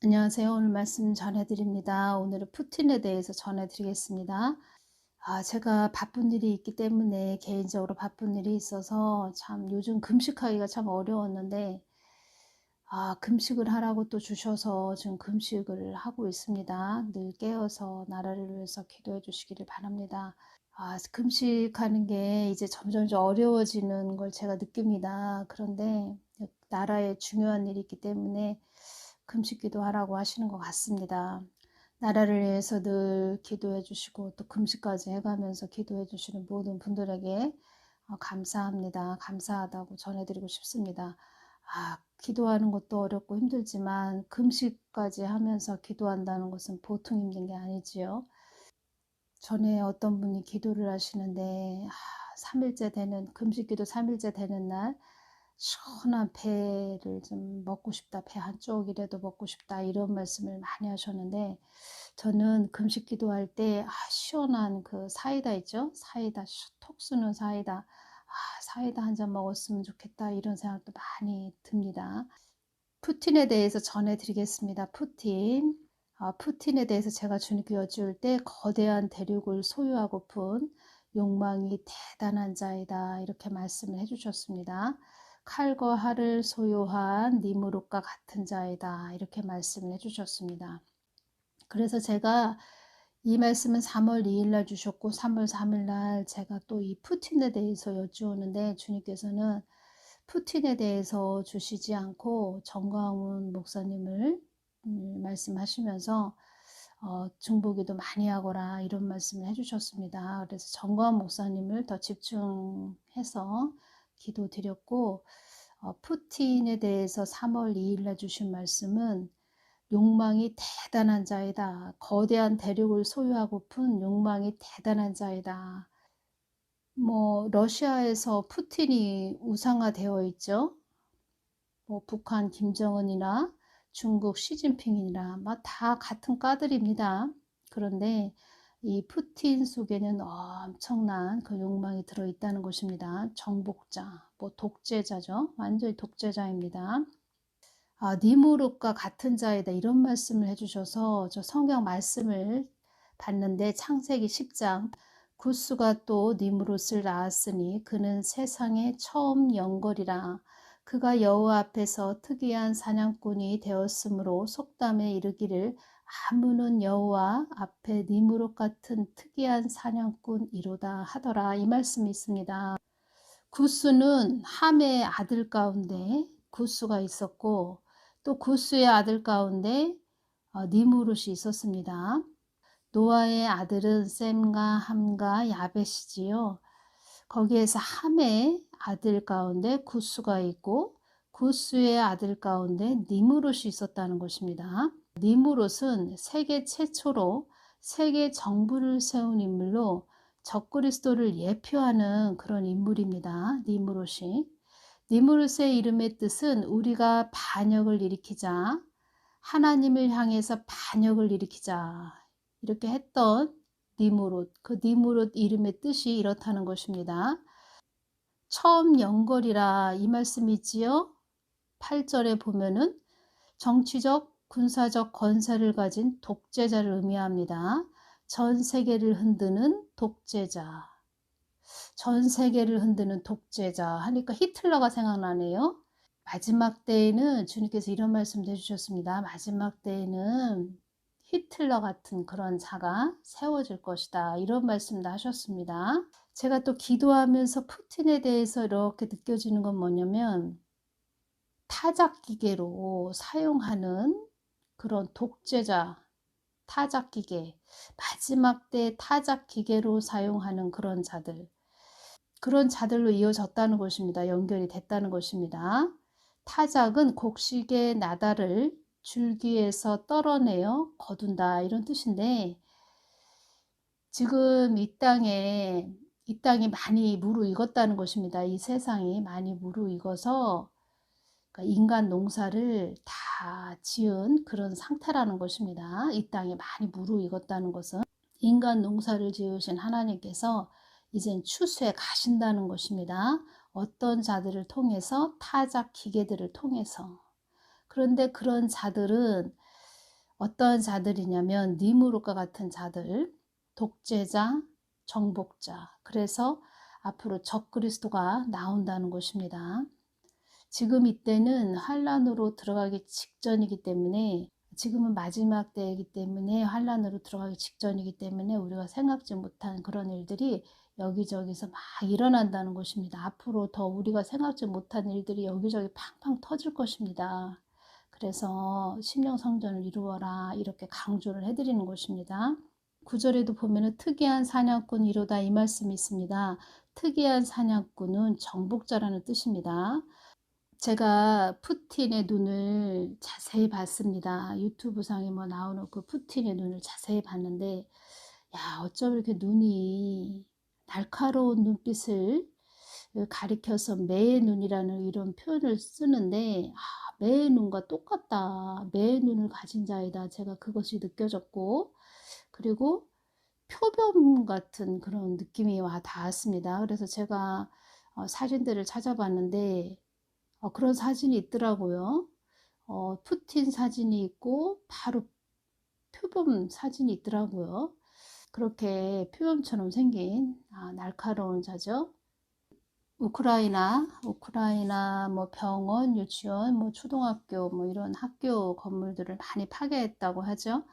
안녕하세요. 오늘 말씀 전해드립니다. 오늘은 푸틴에 대해서 전해드리겠습니다. 제가 바쁜 일이 있기 때문에 개인적으로 바쁜 일이 있어서 참 요즘 금식하기가 참 어려웠는데 금식을 하라고 또 주셔서 지금 금식을 하고 있습니다. 늘 깨어서 나라를 위해서 기도해 주시기를 바랍니다. 금식하는 게 이제 점점 어려워지는 걸 제가 느낍니다. 그런데 나라에 중요한 일이 있기 때문에 금식 기도하라고 하시는 것 같습니다. 나라를 위해서 늘 기도해 주시고 또 금식까지 해가면서 기도해 주시는 모든 분들에게 감사합니다. 감사하다고 전해드리고 싶습니다. 기도하는 것도 어렵고 힘들지만 금식까지 하면서 기도한다는 것은 보통 힘든 게 아니지요. 전에 어떤 분이 기도를 하시는데 3일째 되는 금식기도 3일째 되는 날 시원한 배를 좀 먹고 싶다, 배 한쪽이라도 먹고 싶다 이런 말씀을 많이 하셨는데 저는 금식기도 할 때 시원한 그 사이다 있죠, 사이다 톡 쏘는 사이다, 사이다 한 잔 먹었으면 좋겠다 이런 생각도 많이 듭니다. 푸틴에 대해서 전해드리겠습니다. 푸틴에 대해서 제가 주님께 여쭈을 때 거대한 대륙을 소유하고픈 욕망이 대단한 자이다 이렇게 말씀을 해주셨습니다. 칼과 활을 소유한 니무롯과 같은 자이다 이렇게 말씀을 해주셨습니다. 그래서 제가 이 말씀은 3월 2일 날 주셨고 3월 3일 날 제가 또 이 푸틴에 대해서 여쭈었는데 주님께서는 푸틴에 대해서 주시지 않고 정광훈 목사님을 말씀하시면서 중보기도 많이 하거라 이런 말씀을 해주셨습니다. 그래서 정광훈 목사님을 더 집중해서 기도 드렸고 푸틴에 대해서 3월 2일 날 주신 말씀은 욕망이 대단한 자이다. 거대한 대륙을 소유하고픈 욕망이 대단한 자이다. 러시아에서 푸틴이 우상화되어 있죠. 북한 김정은이나 중국 시진핑이나 다 같은 과들입니다. 그런데 이 푸틴 속에는 엄청난 그 욕망이 들어있다는 것입니다. 정복자, 독재자죠. 완전히 독재자입니다. 니무롯과 같은 자이다 이런 말씀을 해주셔서 저 성경 말씀을 봤는데 창세기 10장 구스가 또 니무롯을 낳았으니 그는 세상에 처음 영걸이라 그가 여호와 앞에서 특이한 사냥꾼이 되었으므로 속담에 이르기를 아무는 여호와 앞에 니무롯 같은 특이한 사냥꾼이로다 하더라 이 말씀이 있습니다. 구스는 함의 아들 가운데 구스가 있었고 또 구스의 아들 가운데 니무롯이 있었습니다. 노아의 아들은 셈과 함과 야벳이지요. 거기에서 함의 아들 가운데 구스가 있고 구스의 아들 가운데 니무롯이 있었다는 것입니다. 니무롯은 세계 최초로 세계 정부를 세운 인물로 적그리스도를 예표하는 그런 인물입니다. 니무롯의 이름의 뜻은 우리가 반역을 일으키자, 하나님을 향해서 반역을 일으키자 이렇게 했던 니무롯, 그 니무롯 이름의 뜻이 이렇다는 것입니다. 처음 영걸이라 이 말씀이지요. 8절에 보면은 정치적, 군사적 권세를 가진 독재자를 의미합니다. 전 세계를 흔드는 독재자. 전 세계를 흔드는 독재자 하니까 히틀러가 생각나네요. 마지막 때에는 주님께서 이런 말씀도 해주셨습니다. 마지막 때에는 히틀러 같은 그런 자가 세워질 것이다. 이런 말씀도 하셨습니다. 제가 또 기도하면서 푸틴에 대해서 이렇게 느껴지는 건 뭐냐면 타작기계로 사용하는 그런 독재자, 타작기계, 마지막 때 타작기계로 사용하는 그런 자들, 그런 자들로 이어졌다는 것입니다. 연결이 됐다는 것입니다. 타작은 곡식의 나달을 줄기에서 떨어내어 거둔다 이런 뜻인데 지금 이 땅이 많이 무르익었다는 것입니다. 이 세상이 많이 무르익어서 인간 농사를 다 지은 그런 상태라는 것입니다. 이 땅이 많이 무르익었다는 것은 인간 농사를 지으신 하나님께서 이젠 추수해 가신다는 것입니다. 어떤 자들을 통해서 타작 기계들을 통해서. 그런데 그런 자들은 어떠한 자들이냐면 니무롯과 같은 자들, 독재자, 정복자. 그래서 앞으로 적그리스도가 나온다는 것입니다. 지금 이때는 환란으로 들어가기 직전이기 때문에, 지금은 마지막 때이기 때문에 환란으로 들어가기 직전이기 때문에 우리가 생각지 못한 그런 일들이 여기저기서 막 일어난다는 것입니다. 앞으로 더 우리가 생각지 못한 일들이 여기저기 팡팡 터질 것입니다. 그래서 심령 성전을 이루어라 이렇게 강조를 해드리는 것입니다. 9절에도 보면은 특이한 사냥꾼이로다 이 말씀이 있습니다. 특이한 사냥꾼은 정복자라는 뜻입니다. 제가 푸틴의 눈을 자세히 봤습니다. 유튜브상에 뭐 나오는 그 푸틴의 눈을 자세히 봤는데, 야, 어쩜 이렇게 눈이 날카로운 눈빛을 가리켜서 매의 눈이라는 이런 표현을 쓰는데, 매의 눈과 똑같다. 매의 눈을 가진 자이다. 제가 그것이 느껴졌고, 그리고 표범 같은 그런 느낌이 와 닿았습니다. 그래서 제가 사진들을 찾아봤는데, 그런 사진이 있더라고요. 푸틴 사진이 있고 바로 표범 사진이 있더라고요. 그렇게 표범처럼 생긴 날카로운 자죠. 우크라이나 뭐 병원, 유치원, 뭐 초등학교 뭐 이런 학교 건물들을 많이 파괴했다고 하죠.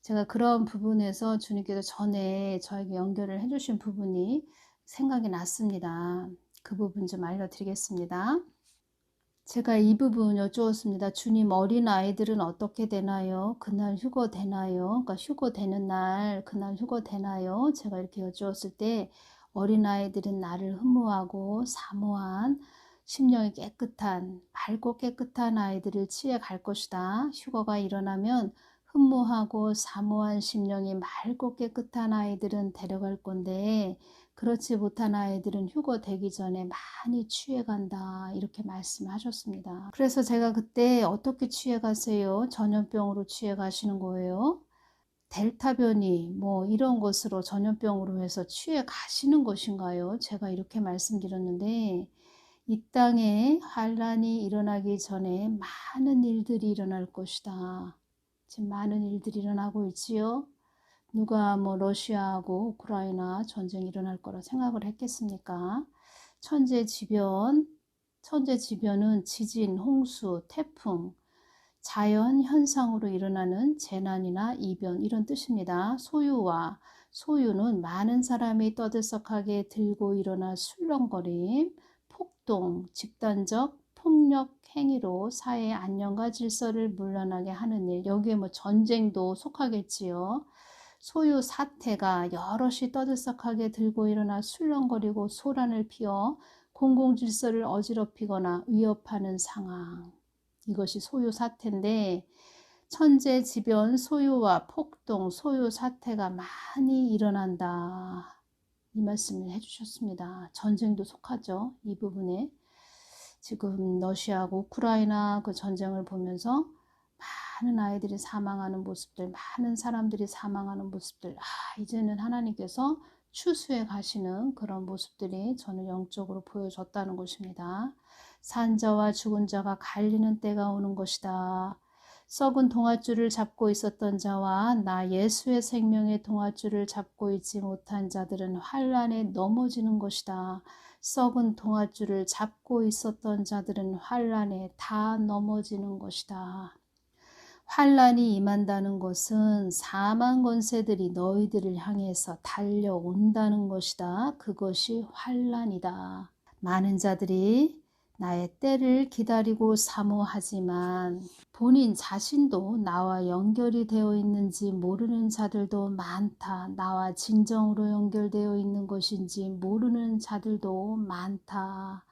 제가 그런 부분에서 주님께서 전에 저에게 연결을 해주신 부분이 생각이 났습니다. 그 부분 좀 알려드리겠습니다. 제가 이 부분 여쭈었습니다. 주님, 어린 아이들은 어떻게 되나요? 그날 휴거 되나요? 그러니까 휴거 되는 날 그날 휴거 되나요? 제가 이렇게 여쭈었을 때 어린 아이들은 나를 흠모하고 사모한 심령이 깨끗한 맑고 깨끗한 아이들을 치에 갈 것이다. 휴거가 일어나면 흠모하고 사모한 심령이 맑고 깨끗한 아이들은 데려갈 건데 그렇지 못한 아이들은 휴거 되기 전에 많이 취해간다 이렇게 말씀하셨습니다. 그래서 제가 그때 어떻게 취해가세요? 전염병으로 취해가시는 거예요? 델타 변이 뭐 이런 것으로 전염병으로 해서 취해가시는 것인가요? 제가 이렇게 말씀드렸는데 이 땅에 환란이 일어나기 전에 많은 일들이 일어날 것이다. 지금 많은 일들이 일어나고 있지요. 누가 뭐 러시아하고 우크라이나 전쟁이 일어날 거라 생각을 했겠습니까? 천재지변은 지진, 홍수, 태풍, 자연 현상으로 일어나는 재난이나 이변 이런 뜻입니다. 소유는 많은 사람이 떠들썩하게 들고 일어나 술렁거림, 폭동, 집단적 폭력 행위로 사회의 안녕과 질서를 물러나게 하는 일, 여기에 뭐 전쟁도 속하겠지요. 소유 사태가 여럿이 떠들썩하게 들고 일어나 술렁거리고 소란을 피워 공공질서를 어지럽히거나 위협하는 상황. 이것이 소유 사태인데 천재지변, 소유와 폭동, 소유 사태가 많이 일어난다. 이 말씀을 해주셨습니다. 전쟁도 속하죠. 이 부분에. 지금 러시아하고 우크라이나 그 전쟁을 보면서 많은 아이들이 사망하는 모습들, 많은 사람들이 사망하는 모습들, 이제는 하나님께서 추수해 가시는 그런 모습들이 저는 영적으로 보여졌다는 것입니다. 산자와 죽은 자가 갈리는 때가 오는 것이다. 썩은 동아줄을 잡고 있었던 자와 나 예수의 생명의 동아줄을 잡고 있지 못한 자들은 환란에 넘어지는 것이다. 썩은 동아줄을 잡고 있었던 자들은 환란에 다 넘어지는 것이다. 환란이 임한다는 것은 사망 권세들이 너희들을 향해서 달려온다는 것이다. 그것이 환란이다. 많은 자들이 나의 때를 기다리고 사모하지만 본인 자신도 나와 연결이 되어 있는지 모르는 자들도 많다. 나와 진정으로 연결되어 있는 것인지 모르는 자들도 많다.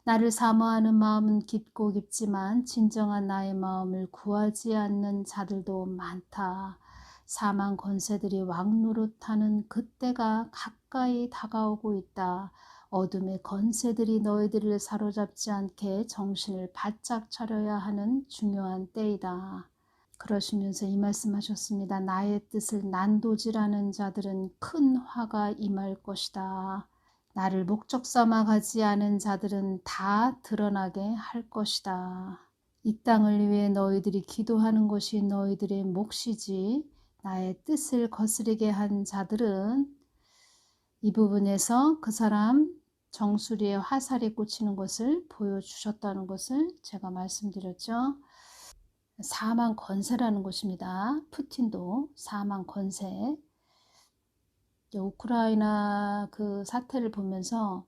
나를 사모하는 마음은 깊고 깊지만 진정한 나의 마음을 구하지 않는 자들도 많다. 사망 권세들이 왕노릇하는 그때가 가까이 다가오고 있다. 어둠의 권세들이 너희들을 사로잡지 않게 정신을 바짝 차려야 하는 중요한 때이다. 그러시면서 이 말씀하셨습니다. 나의 뜻을 난도질하는 자들은 큰 화가 임할 것이다. 나를 목적 삼아 가지 않은 자들은 다 드러나게 할 것이다. 이 땅을 위해 너희들이 기도하는 것이 너희들의 몫이지 나의 뜻을 거스르게 한 자들은 이 부분에서 그 사람 정수리에 화살이 꽂히는 것을 보여주셨다는 것을 제가 말씀드렸죠. 사망 권세라는 것입니다. 푸틴도 사망 권세. 우크라이나 그 사태를 보면서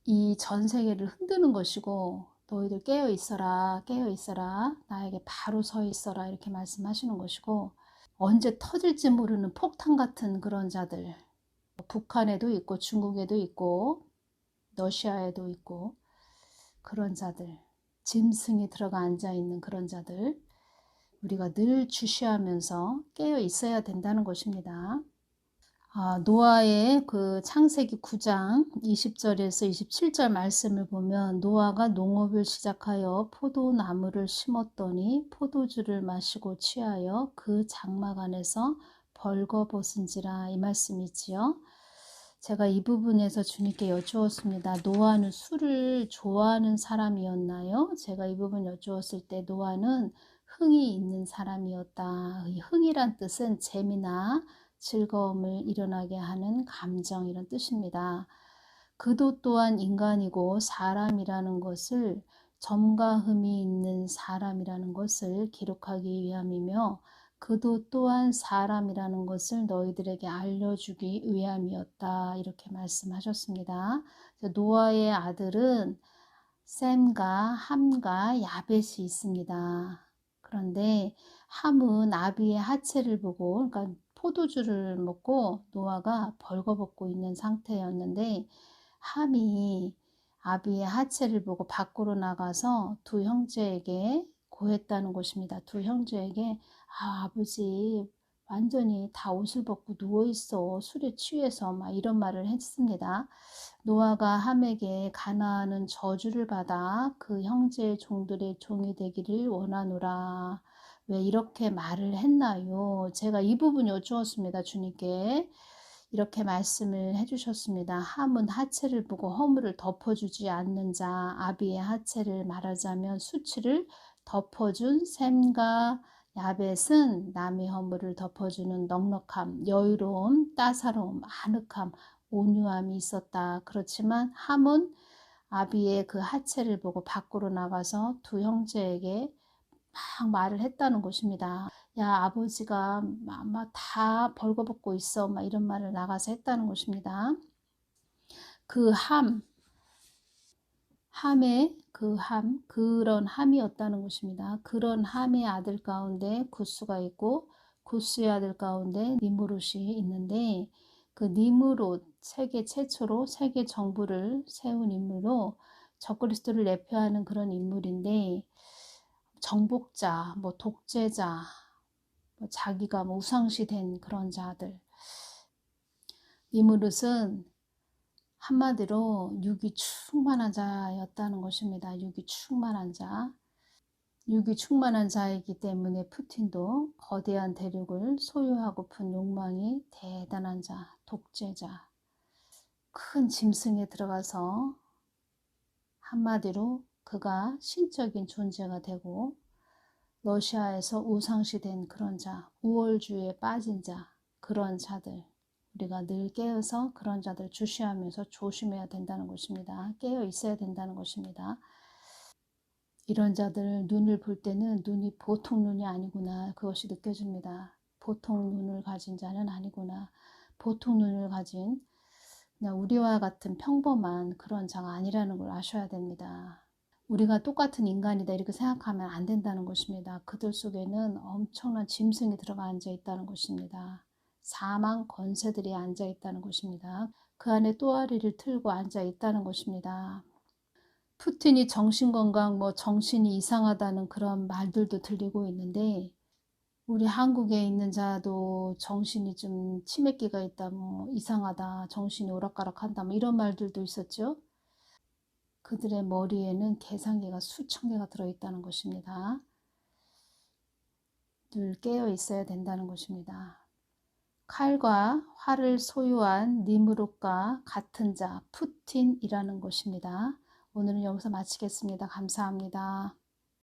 이 전 세계를 흔드는 것이고 너희들 깨어 있어라, 깨어 있어라, 나에게 바로 서 있어라 이렇게 말씀하시는 것이고 언제 터질지 모르는 폭탄 같은 그런 자들 북한에도 있고 중국에도 있고 러시아에도 있고 그런 자들 짐승이 들어가 앉아있는 그런 자들 우리가 늘 주시하면서 깨어 있어야 된다는 것입니다. 노아의 그 창세기 9장 20절에서 27절 말씀을 보면 노아가 농업을 시작하여 포도나무를 심었더니 포도주를 마시고 취하여 그 장막 안에서 벌거벗은지라 이 말씀이지요. 제가 이 부분에서 주님께 여쭈었습니다. 노아는 술을 좋아하는 사람이었나요? 제가 이 부분 여쭈었을 때 노아는 흥이 있는 사람이었다. 이 흥이란 뜻은 재미나 즐거움을 일어나게 하는 감정 이런 뜻입니다. 그도 또한 인간이고 사람이라는 것을 점과 흠이 있는 사람이라는 것을 기록하기 위함이며 그도 또한 사람이라는 것을 너희들에게 알려주기 위함이었다 이렇게 말씀하셨습니다. 노아의 아들은 셈과 함과 야벳이 있습니다. 그런데 함은 아비의 하체를 보고 그러니까 포도주를 먹고 노아가 벌거벗고 있는 상태였는데 함이 아비의 하체를 보고 밖으로 나가서 두 형제에게 고했다는 것입니다. 두 형제에게 아버지 완전히 다 옷을 벗고 누워있어 술에 취해서 막 이런 말을 했습니다. 노아가 함에게 가나안은 저주를 받아 그 형제의 종들의 종이 되기를 원하노라. 왜 이렇게 말을 했나요? 제가 이 부분 여쭈었습니다. 주님께. 이렇게 말씀을 해주셨습니다. 함은 하체를 보고 허물을 덮어주지 않는 자, 아비의 하체를 말하자면 수치를 덮어준 셈과 야벳은 남의 허물을 덮어주는 넉넉함, 여유로움, 따사로움, 아늑함, 온유함이 있었다. 그렇지만 함은 아비의 그 하체를 보고 밖으로 나가서 두 형제에게 막 말을 했다는 것입니다. 야 아버지가 막 다 벌거벗고 있어 막 이런 말을 나가서 했다는 것입니다. 그 함의 그런 함이었다는 것입니다. 그런 함의 아들 가운데 구스가 있고 구스의 아들 가운데 니므롯이 있는데 그 니므롯 세계 최초로 세계 정부를 세운 인물로 적그리스도를 내표하는 그런 인물인데 정복자, 뭐 독재자, 뭐 자기가 뭐 우상시 된 그런 자들. 니므롯은 한마디로 육이 충만한 자였다는 것입니다. 육이 충만한 자. 육이 충만한 자이기 때문에 푸틴도 거대한 대륙을 소유하고픈 욕망이 대단한 자, 독재자. 큰 짐승에 들어가서 한마디로 그가 신적인 존재가 되고 러시아에서 우상시된 그런 자, 우월주의에 빠진 자, 그런 자들 우리가 늘 깨어서 그런 자들 주시하면서 조심해야 된다는 것입니다. 깨어 있어야 된다는 것입니다. 이런 자들 눈을 볼 때는 눈이 보통 눈이 아니구나 그것이 느껴집니다. 보통 눈을 가진 자는 아니구나. 보통 눈을 가진 그냥 우리와 같은 평범한 그런 자가 아니라는 걸 아셔야 됩니다. 우리가 똑같은 인간이다 이렇게 생각하면 안 된다는 것입니다. 그들 속에는 엄청난 짐승이 들어가 앉아 있다는 것입니다. 사망 권세들이 앉아 있다는 것입니다. 그 안에 또아리를 틀고 앉아 있다는 것입니다. 푸틴이 정신건강 뭐 정신이 이상하다는 그런 말들도 들리고 있는데 우리 한국에 있는 자도 정신이 좀 치매기가 있다 뭐 이상하다 정신이 오락가락한다 뭐 이런 말들도 있었죠. 그들의 머리에는 계산기가 수천 개가 들어있다는 것입니다. 늘 깨어 있어야 된다는 것입니다. 칼과 활을 소유한 니므롯과 같은 자 푸틴이라는 것입니다. 오늘은 여기서 마치겠습니다. 감사합니다.